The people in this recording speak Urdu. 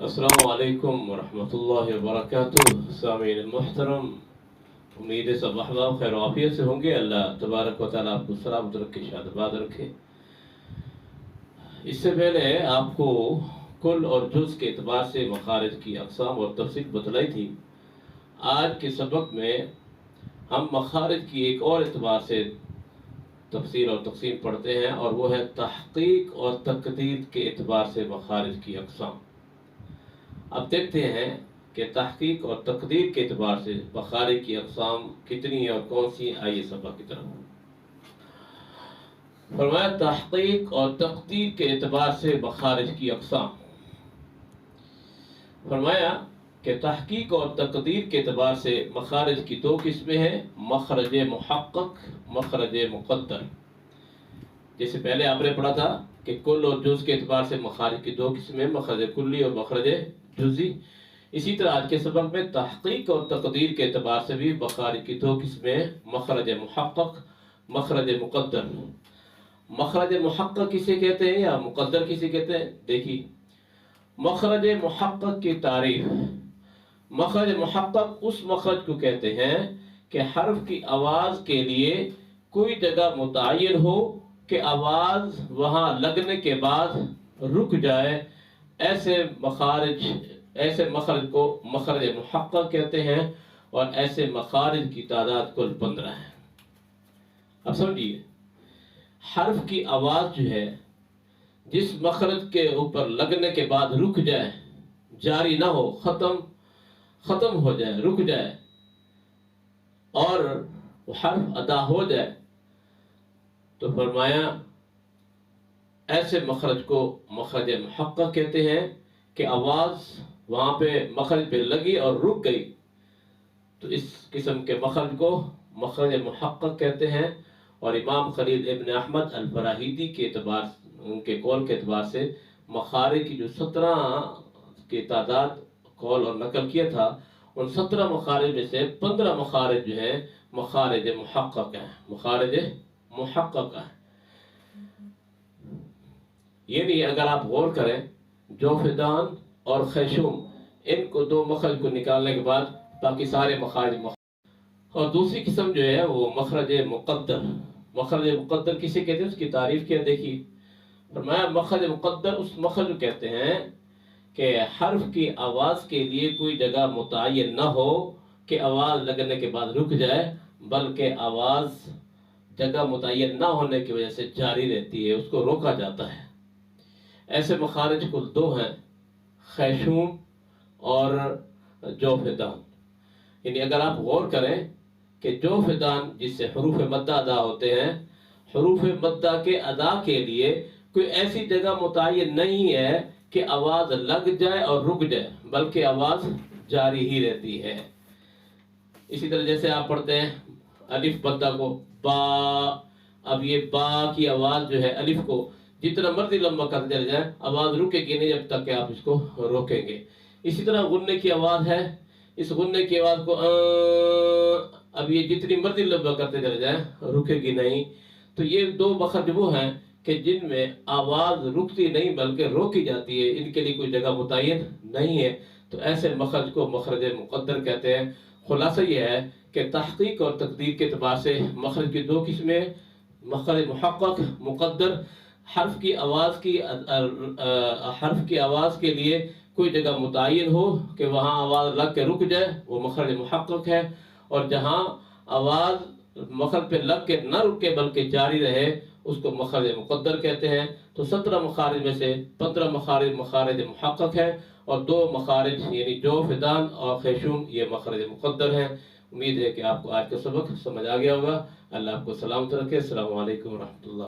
السلام علیکم ورحمۃ اللہ وبرکاتہ۔ سامعین المحترم، امید ہے سب احباب خیر و عافیت سے ہوں گے۔ اللہ تبارک و تعالیٰ آپ کو سلامت رکھے، شاد آباد رکھے۔ اس سے پہلے آپ کو کل اور جز کے اعتبار سے مخارج کی اقسام اور تفصیل بتلائی تھی۔ آج کے سبق میں ہم مخارج کی ایک اور اعتبار سے تفصیل اور تقسیم پڑھتے ہیں، اور وہ ہے تحقیق اور تقدیر کے اعتبار سے مخارج کی اقسام۔ اب دیکھتے ہیں کہ تحقیق اور تقدیر کے اعتبار سے مخارج کی اقسام کتنی ہیں اور کون سی۔ آئیے سبق کی طرف۔ فرمایا تحقیق اور تقدیر کے اعتبار سے مخارج کی اقسام۔ فرمایا کہ تحقیق اور تقدیر کے اعتبار سے مخارج کی دو قسمیں ہیں، مخرج محقق، مخرج مقدر۔ جیسے پہلے آپ نے پڑھا تھا کہ کل اور جز کے اعتبار سے مخارج کی دو قسمیں، مخرج کلی اور مخرج جزئی۔ اسی طرح آج کے سبق میں تحقیق اور تقدیر کے اعتبار سے بھی مخارج کی دو قسمیں، مخرج محقق، مخرج مقدر۔ مخرج محقق کسے کہتے ہیں یا مقدر کسے کہتے ہیں؟ دیکھیے، مخرج محقق کی تعریف۔ مخرج محقق اس مخرج کو کہتے ہیں کہ حرف کی آواز کے لیے کوئی جگہ متعین ہو کہ آواز وہاں لگنے کے بعد رک جائے، ایسے مخرج کو مخرج محقق کہتے ہیں، اور ایسے مخارج کی تعداد کل 15 ہے۔ اب سمجھیے، حرف کی آواز جو ہے جس مخرج کے اوپر لگنے کے بعد رک جائے، جاری نہ ہو، ختم ہو جائے، رک جائے، اور وہ حرف ادا ہو جائے، تو فرمایا ایسے مخرج کو مخرج محقق کہتے ہیں کہ آواز وہاں پہ مخرج پہ لگی اور رک گئی، تو اس قسم کے مخرج کو مخرج محقق کہتے ہیں۔ اور امام خلیل ابن احمد الفراہیدی کے اعتبار، ان کے قول کے اعتبار سے مخارج کی جو 17 کی تعداد قول اور نقل کیا تھا، ان 17 مخارج میں سے 15 مخارج جو ہیں مخارج محقق ہیں، مخارج محقق ہیں۔ یعنی اگر آپ غور کریں، جوفدان اور خیشوم، ان کو دو مخرج کو نکالنے کے بعد باقی سارے مخارج اور دوسری قسم جو ہے وہ مخرج مقدر۔ مخرج مقدر کسے کہتے ہیں؟ اس کی تعریف کیا دیکھیے۔ فرمایا مخرج مقدر اس مخرج کو کہتے ہیں کہ حرف کی آواز کے لیے کوئی جگہ متعین نہ ہو کہ آواز لگنے کے بعد رک جائے، بلکہ آواز جگہ متعین نہ ہونے کی وجہ سے جاری رہتی ہے، اس کو روکا جاتا ہے۔ ایسے مخارج کل 2 ہیں، خیشوم اور جوفدان۔ یعنی اگر آپ غور کریں کہ جوفدان جس سے حروف مدہ ادا ہوتے ہیں، حروف مدہ کے ادا کے لیے کوئی ایسی جگہ متعین نہیں ہے کہ آواز لگ جائے اور رک جائے، بلکہ آواز جاری ہی رہتی ہے۔ اسی طرح جیسے آپ پڑھتے ہیں الف مدہ کو، با، اب یہ با کی آواز جو ہے الف کو جتنا مرضی لمبا کر دیا جائے، آواز رکے گی نہیں جب تک کہ آپ اس کو روکیں گے۔ اسی طرح غنّے کی آواز ہے، اس غنّے کی آواز کو اب یہ جتنی مرضی لمبا کرتے چلے جائیں رکے گی نہیں۔ تو یہ 2 مخرج وہ ہیں کہ جن میں آواز رکتی نہیں بلکہ روکی جاتی ہے، ان کے لیے کوئی جگہ متعین نہیں ہے، تو ایسے مخرج کو مخرج مقدر کہتے ہیں۔ خلاصہ یہ ہے کہ تحقیق اور تقدیر کے اعتبار سے مخرج کی 2 قسمیں، مخرج محقق، مقدر۔ حرف کی آواز کے لیے کوئی جگہ متعین ہو کہ وہاں آواز لگ کے رک جائے، وہ مخرج محقق ہے، اور جہاں آواز مخرج پہ لگ کے نہ رکے بلکہ جاری رہے، اس کو مخرج مقدر کہتے ہیں۔ تو 17 مخارج میں سے 15 مخارج مخارج محقق ہیں، اور 2 مخارج یعنی جوفدان اور خیشوم یہ مخرج مقدر ہیں۔ امید ہے کہ آپ کو آج کا سبق سمجھ آ گیا ہوگا۔ اللہ آپ کو سلامت رکھے۔ السلام علیکم ورحمۃ اللہ۔